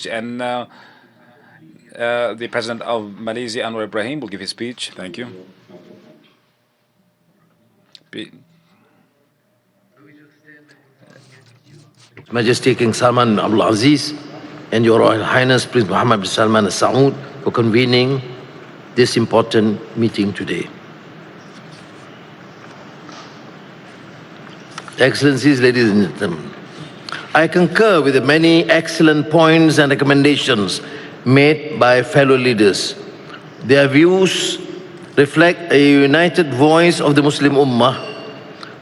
And the President of Malaysia, Anwar Ibrahim, will give his speech. Thank you. Majesty King Salman Abdulaziz and Your Royal Highness Prince Mohammed bin Salman Al-Saud for convening this important meeting today. Excellencies, ladies and gentlemen, I concur with the many excellent points and recommendations made by fellow leaders. Their views reflect a united voice of the Muslim Ummah,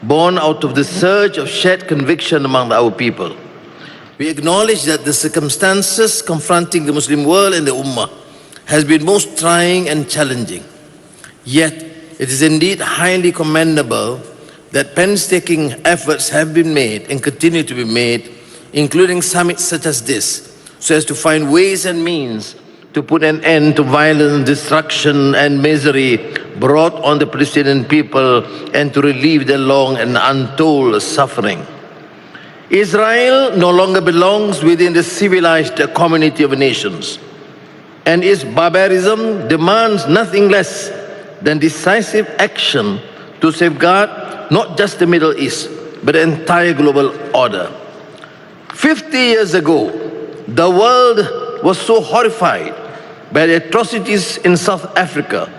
born out of the surge of shared conviction among our people. We acknowledge that the circumstances confronting the Muslim world and the Ummah has been most trying and challenging. Yet, it is indeed highly commendable that painstaking efforts have been made and continue to be made, including summits such as this, so as to find ways and means to put an end to violence, destruction, and misery brought on the Palestinian people and to relieve their long and untold suffering. Israel no longer belongs within the civilized community of nations, and its barbarism demands nothing less than decisive action to safeguard not just the Middle East, but the entire global order. 50 years ago, the world was so horrified by the atrocities in South Africa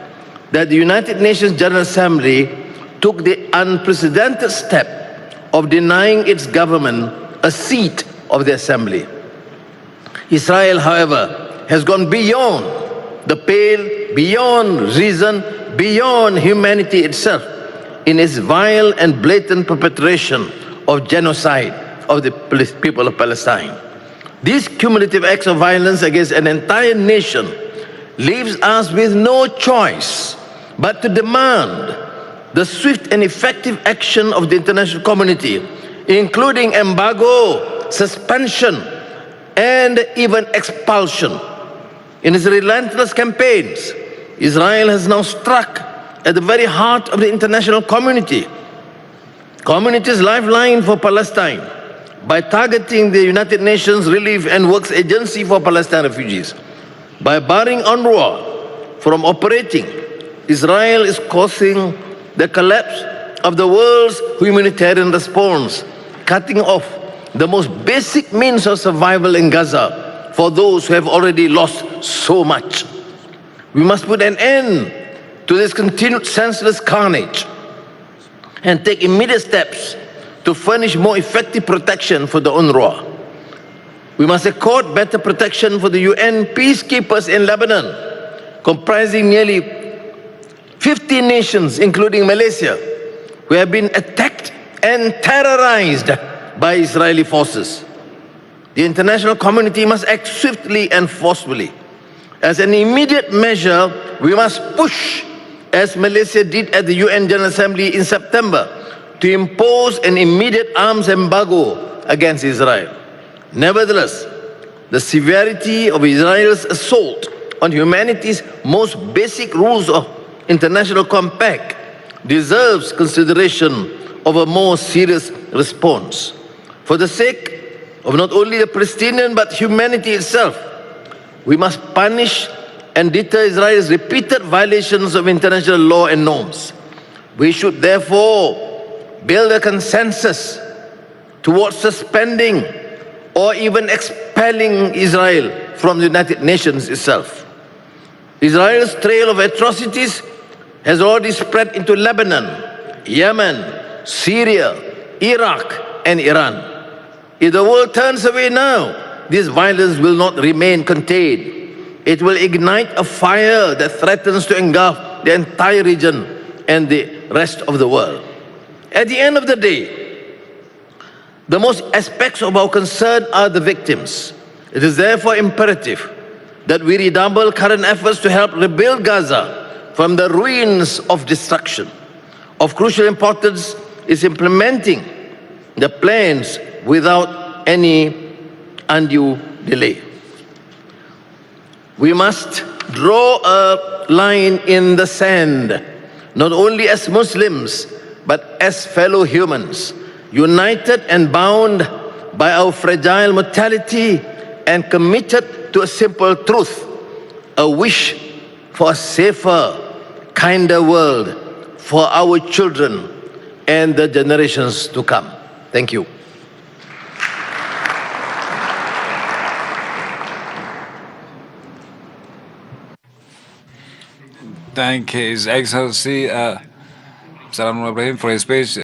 that the United Nations General Assembly took the unprecedented step of denying its government a seat of the Assembly. Israel, however, has gone beyond the pale, beyond reason, beyond humanity itself in its vile and blatant perpetration of genocide of the people of Palestine. These cumulative acts of violence against an entire nation leaves us with no choice but to demand the swift and effective action of the international community, including embargo, suspension, and even expulsion. In its relentless campaigns, Israel has now struck at the very heart of the international community's lifeline for Palestine by targeting the United Nations Relief and Works Agency for Palestine refugees. By barring UNRWA from operating, Israel is causing the collapse of the world's humanitarian response, cutting off the most basic means of survival in Gaza for those who have already lost so much. We must put an end to this continued senseless carnage and take immediate steps to furnish more effective protection for the UNRWA. We must accord better protection for the UN peacekeepers in Lebanon, comprising nearly 50 nations, including Malaysia, who have been attacked and terrorized by Israeli forces. The international community must act swiftly and forcefully. As an immediate measure, we must push, as Malaysia did at the UN General Assembly in September, to impose an immediate arms embargo against Israel. Nevertheless, the severity of Israel's assault on humanity's most basic rules of international compact deserves consideration of a more serious response. For the sake of not only the Palestinian but humanity itself, we must punish and deter Israel's repeated violations of international law and norms. We should therefore build a consensus towards suspending or even expelling Israel from the United Nations itself. Israel's trail of atrocities has already spread into Lebanon, Yemen, Syria, Iraq, and Iran. If the world turns away now, this violence will not remain contained. It will ignite a fire that threatens to engulf the entire region and the rest of the world. At the end of the day, the most aspects of our concern are the victims. It is therefore imperative that we redouble current efforts to help rebuild Gaza from the ruins of destruction. Of crucial importance is implementing the plans without any undue delay. We must draw a line in the sand, not only as Muslims, but as fellow humans, united and bound by our fragile mortality and committed to a simple truth, a wish for a safer, kinder world for our children and the generations to come. Thank you. Thank His Excellency Anwar Ibrahim for his speech.